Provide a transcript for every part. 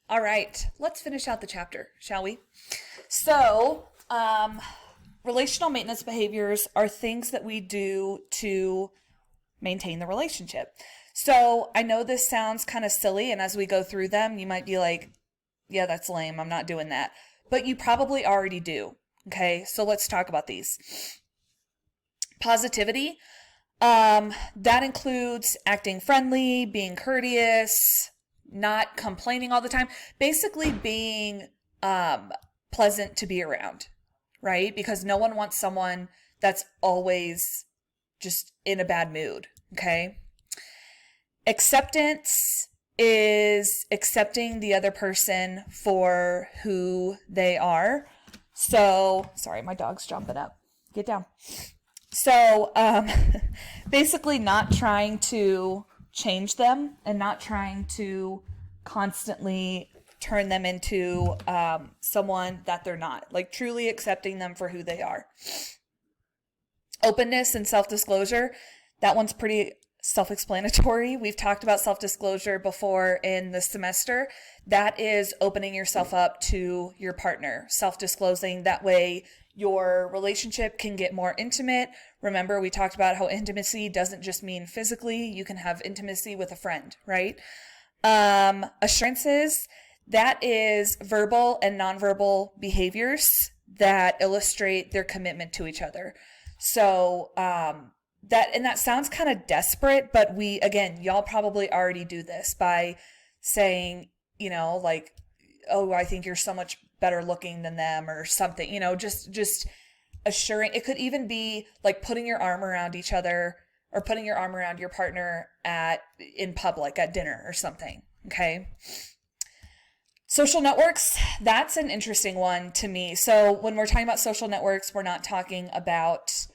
All right, let's finish out the chapter, shall we? So, relational maintenance behaviors are things that we do to maintain the relationship. So, I know this sounds kind of silly, and as we go through them, you might be like, yeah, that's lame. I'm not doing that. But you probably already do. Okay, so let's talk about these. Positivity. That includes acting friendly, being courteous, not complaining all the time, basically being pleasant to be around, right? Because no one wants someone that's always just in a bad mood, okay? Acceptance is accepting the other person for who they are. So, sorry, my dog's jumping up. Get down. So, basically not trying to change them and not trying to constantly turn them into someone that they're not. Like truly accepting them for who they are. Openness and self-disclosure. That one's pretty self-explanatory. We've talked about self-disclosure before in the semester. That is opening yourself up to your partner, self-disclosing. That way your relationship can get more intimate. Remember, we talked about how intimacy doesn't just mean physically. You can have intimacy with a friend, right? Assurances, that is verbal and nonverbal behaviors that illustrate their commitment to each other. So, that sounds kind of desperate, but y'all probably already do this by saying, like, oh, I think you're so much better looking than them or something, just assuring. It could even be like putting your arm around each other or putting your arm around your partner in public at dinner or something. Okay. Social networks, that's an interesting one to me. So when we're talking about social networks, we're not talking about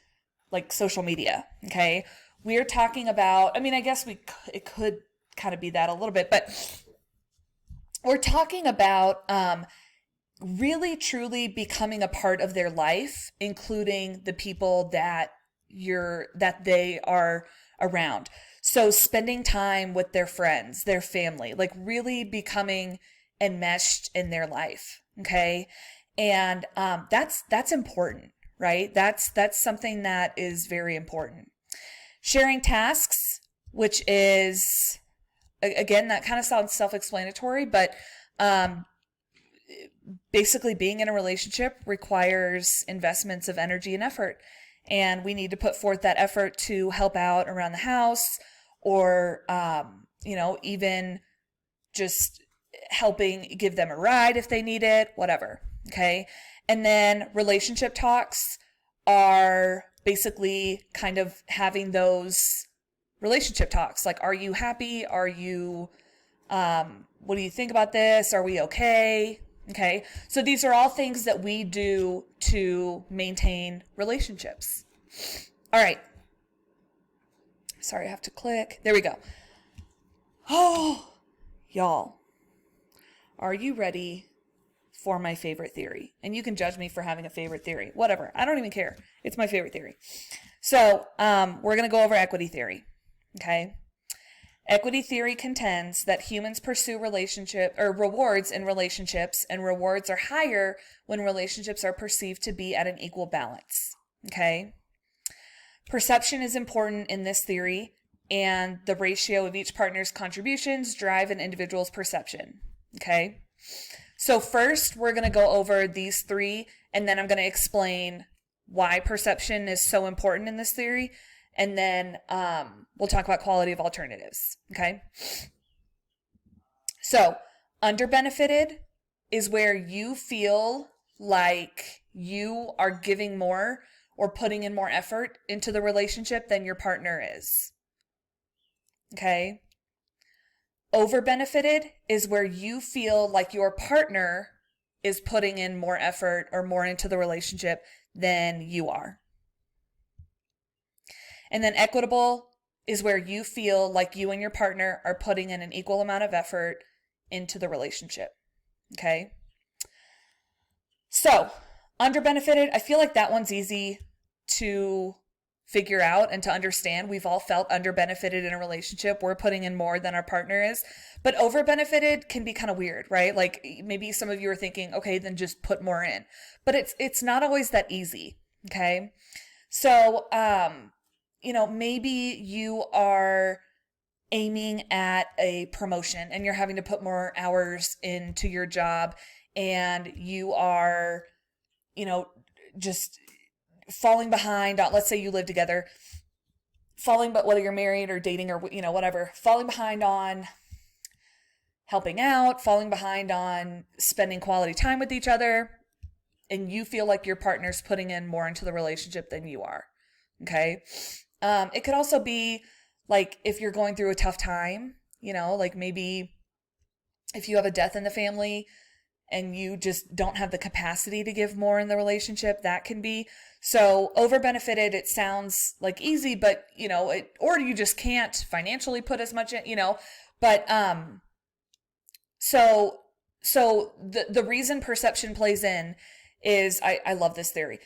like social media. Okay. We're talking about, I guess it could kind of be that a little bit, but we're talking about, really truly becoming a part of their life, including the people that they are around. So spending time with their friends, their family, like really becoming enmeshed in their life. Okay. And, that's important, right? That's something that is very important. Sharing tasks, which is, again, that kind of sounds self-explanatory, but, basically being in a relationship requires investments of energy and effort. And we need to put forth that effort to help out around the house or, even just helping give them a ride if they need it, whatever. Okay. And then relationship talks are basically kind of having those relationship talks. Like, are you happy? Are you, what do you think about this? Are we okay? Okay. So these are all things that we do to maintain relationships. All right. Sorry, I have to click. There we go. Oh, y'all, are you ready for my favorite theory? And you can judge me for having a favorite theory. Whatever. I don't even care. It's my favorite theory. So, we're going to go over equity theory. Okay. Equity theory contends that humans pursue rewards in relationships, and rewards are higher when relationships are perceived to be at an equal balance. Okay? Perception is important in this theory, and the ratio of each partner's contributions drive an individual's perception. Okay? So first, we're going to go over these three, and then I'm going to explain why perception is so important in this theory. And then we'll talk about quality of alternatives, okay? So, underbenefited is where you feel like you are giving more or putting in more effort into the relationship than your partner is, okay? Overbenefited is where you feel like your partner is putting in more effort or more into the relationship than you are. And then equitable is where you feel like you and your partner are putting in an equal amount of effort into the relationship. Okay? So, underbenefited, I feel like that one's easy to figure out and to understand. We've all felt under-benefited in a relationship. We're putting in more than our partner is. But over-benefited can be kind of weird, right? Like maybe some of you are thinking, okay, then just put more in. But it's not always that easy, okay? So, maybe you are aiming at a promotion and you're having to put more hours into your job, and you are, just falling behind on, let's say you live together, but whether you're married or dating or, whatever, falling behind on helping out, falling behind on spending quality time with each other, and you feel like your partner's putting in more into the relationship than you are. Okay. It could also be like if you're going through a tough time, like maybe if you have a death in the family and you just don't have the capacity to give more in the relationship, that can be. So over benefited, it sounds like easy, but or you just can't financially put as much in, but, so the reason perception plays in is, I love this theory.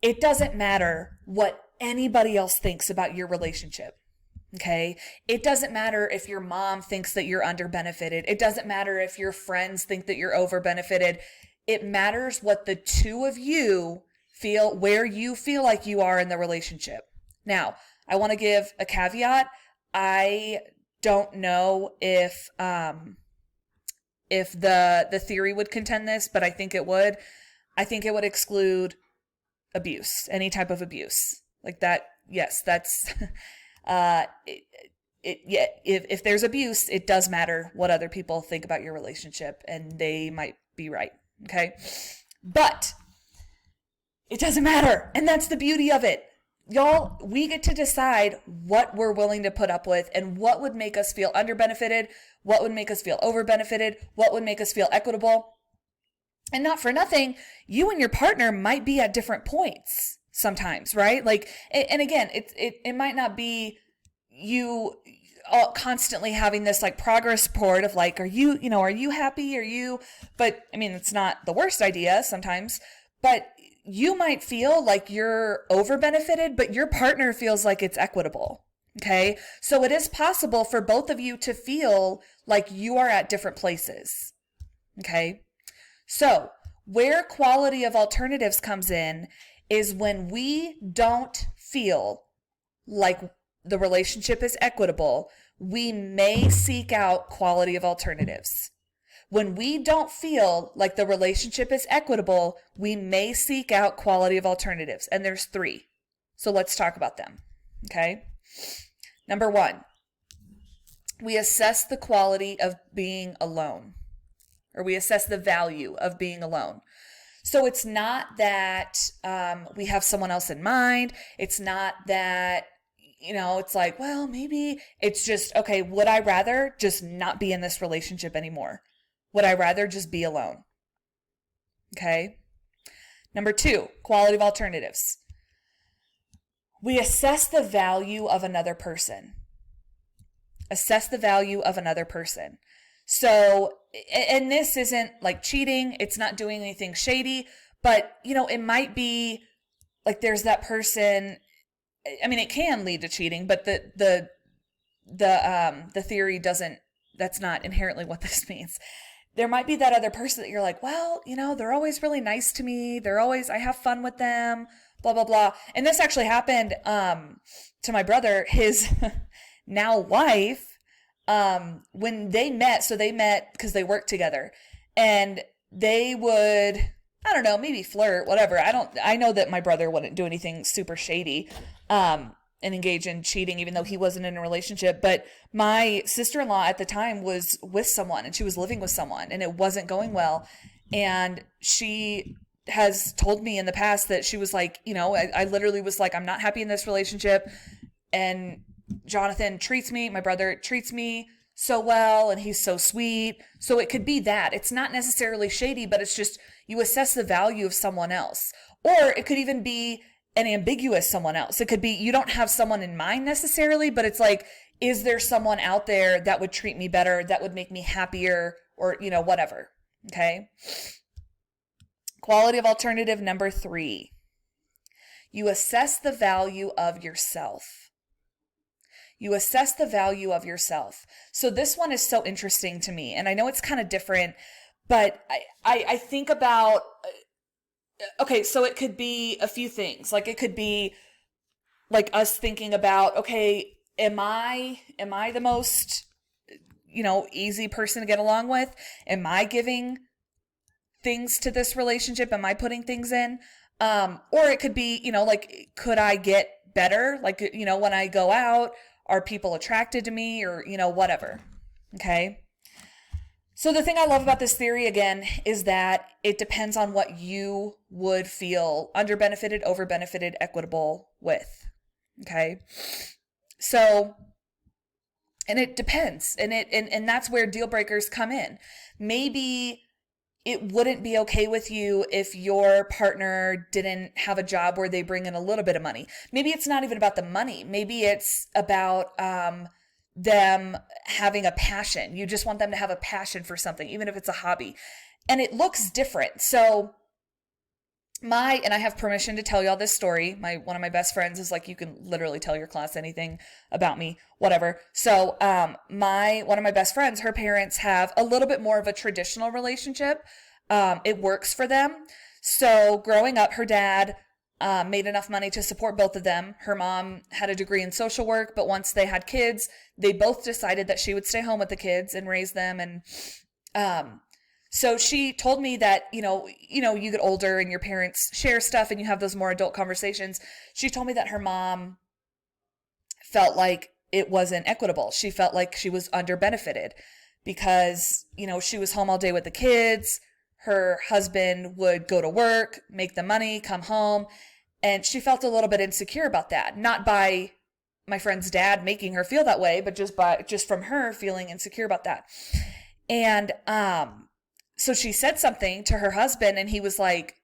It doesn't matter what anybody else thinks about your relationship. Okay. It doesn't matter if your mom thinks that you're under benefited. It doesn't matter if your friends think that you're over benefited. It matters what the two of you feel, where you feel like you are in the relationship. Now, I want to give a caveat. I don't know if the theory would contend this, but I think it would. I think it would exclude abuse, any type of abuse like that. Yes, that's, if there's abuse, it does matter what other people think about your relationship, and they might be right. Okay. But it doesn't matter. And that's the beauty of it. Y'all, we get to decide what we're willing to put up with and what would make us feel under-benefited, what would make us feel over-benefited, what would make us feel equitable. And not for nothing, you and your partner might be at different points sometimes, right? Like, and again, it might not be you all constantly having this like progress report of like, are you happy? But I mean, it's not the worst idea sometimes, but you might feel like you're over benefited, but your partner feels like it's equitable. Okay. So it is possible for both of you to feel like you are at different places. Okay. So where quality of alternatives comes in is when we don't feel like the relationship is equitable, we may seek out quality of alternatives. When we don't feel like the relationship is equitable, we may seek out quality of alternatives. And there's 3. So let's talk about them. Okay. Number 1, we assess the quality of being alone, or we assess the value of being alone. So it's not that we have someone else in mind. It's not that, it's like, well, maybe it's just, okay, would I rather just not be in this relationship anymore? Would I rather just be alone? Okay. Number 2, quality of alternatives. We assess the value of another person. Assess the value of another person. So, and this isn't like cheating. It's not doing anything shady, but it might be like there's that person. I mean, it can lead to cheating, but the theory doesn't, that's not inherently what this means. There might be that other person that you're like, well, they're always really nice to me. I have fun with them, blah, blah, blah. And this actually happened to my brother, his now wife, when they met. So they met because they worked together, and they would, I don't know, maybe flirt, whatever. I know that my brother wouldn't do anything super shady, and engage in cheating, even though he wasn't in a relationship. But my sister-in-law at the time was with someone, and she was living with someone, and it wasn't going well. And she has told me in the past that she was like, I literally was like, I'm not happy in this relationship. And Jonathan my brother treats me so well, and he's so sweet. So it could be that. It's not necessarily shady, but it's just you assess the value of someone else. Or it could even be an ambiguous someone else. It could be you don't have someone in mind necessarily, but it's like, is there someone out there that would treat me better, that would make me happier, or, whatever. Okay. Quality of alternative number 3. You assess the value of yourself. You assess the value of yourself. So this one is so interesting to me. And I know it's kind of different, but I think about, okay, so it could be a few things. Like it could be like us thinking about, okay, am I the most, easy person to get along with? Am I giving things to this relationship? Am I putting things in? Or it could be, like, could I get better? Like, when I go out, are people attracted to me or, whatever? Okay. So the thing I love about this theory, again, is that it depends on what you would feel under-benefited, over-benefited, equitable with. Okay. So, and it depends. And that's where deal breakers come in. Maybe it wouldn't be okay with you if your partner didn't have a job where they bring in a little bit of money. Maybe it's not even about the money. Maybe it's about them having a passion. You just want them to have a passion for something, even if it's a hobby. And it looks different. So and I have permission to tell y'all this story. One of my best friends is like, you can literally tell your class anything about me, whatever. So one of my best friends, her parents have a little bit more of a traditional relationship. It works for them. So growing up, her dad made enough money to support both of them. Her mom had a degree in social work, but once they had kids, they both decided that she would stay home with the kids and raise them. And so she told me that, you get older and your parents share stuff and you have those more adult conversations. She told me that her mom felt like it wasn't equitable. She felt like she was under-benefited because, she was home all day with the kids. Her husband would go to work, make the money, come home. And she felt a little bit insecure about that. Not by my friend's dad making her feel that way, but just from her feeling insecure about that. And, so she said something to her husband and he was like,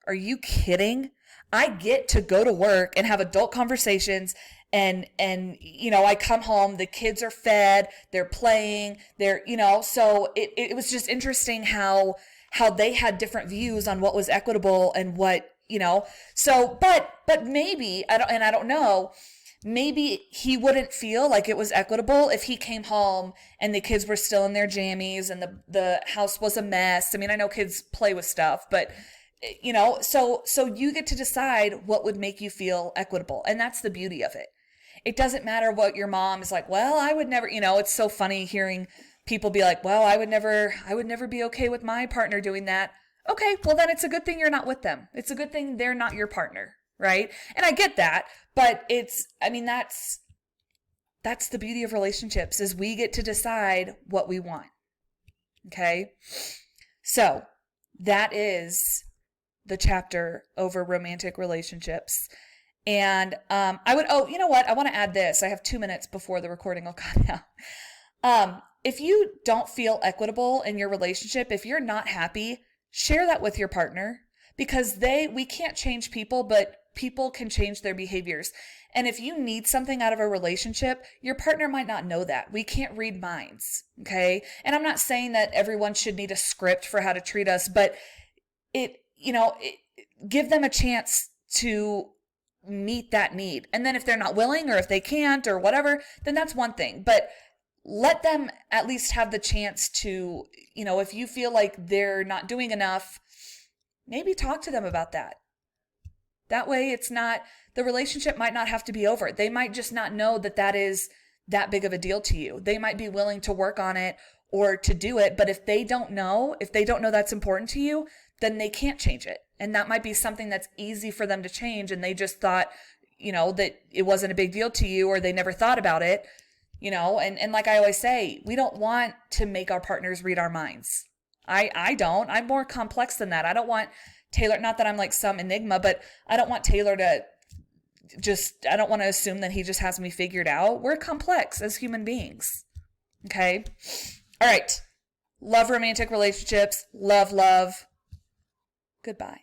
are you kidding? I get to go to work and have adult conversations and I come home, the kids are fed, they're playing, so it was just interesting how they had different views on what was equitable and what, so, but maybe, I don't know, maybe he wouldn't feel like it was equitable if he came home and the kids were still in their jammies and the house was a mess. I mean, I know kids play with stuff, but so you get to decide what would make you feel equitable. And that's the beauty of it. It doesn't matter what your mom is like, well, I would never, it's so funny hearing people be like, well, I would never be okay with my partner doing that. Okay, well then it's a good thing you're not with them. It's a good thing they're not your partner. Right? And I get that, but that's the beauty of relationships is we get to decide what we want. Okay? So that is the chapter over romantic relationships. And you know what? I want to add this. I have 2 minutes before the recording will cut out. If you don't feel equitable in your relationship, if you're not happy, share that with your partner because we can't change people, but people can change their behaviors. And if you need something out of a relationship, your partner might not know that. We can't read minds. Okay. And I'm not saying that everyone should need a script for how to treat us, but give them a chance to meet that need. And then if they're not willing or if they can't or whatever, then that's one thing. But let them at least have the chance to, if you feel like they're not doing enough, maybe talk to them about that. That way the relationship might not have to be over. They might just not know that is that big of a deal to you. They might be willing to work on it or to do it. But if they don't know that's important to you, then they can't change it. And that might be something that's easy for them to change. And they just thought, that it wasn't a big deal to you or they never thought about it, and like I always say, we don't want to make our partners read our minds. I don't. I'm more complex than that. I don't want Taylor, not that I'm like some enigma, but I don't want Taylor I don't want to assume that he just has me figured out. We're complex as human beings. Okay. All right. Love romantic relationships. Love. Goodbye.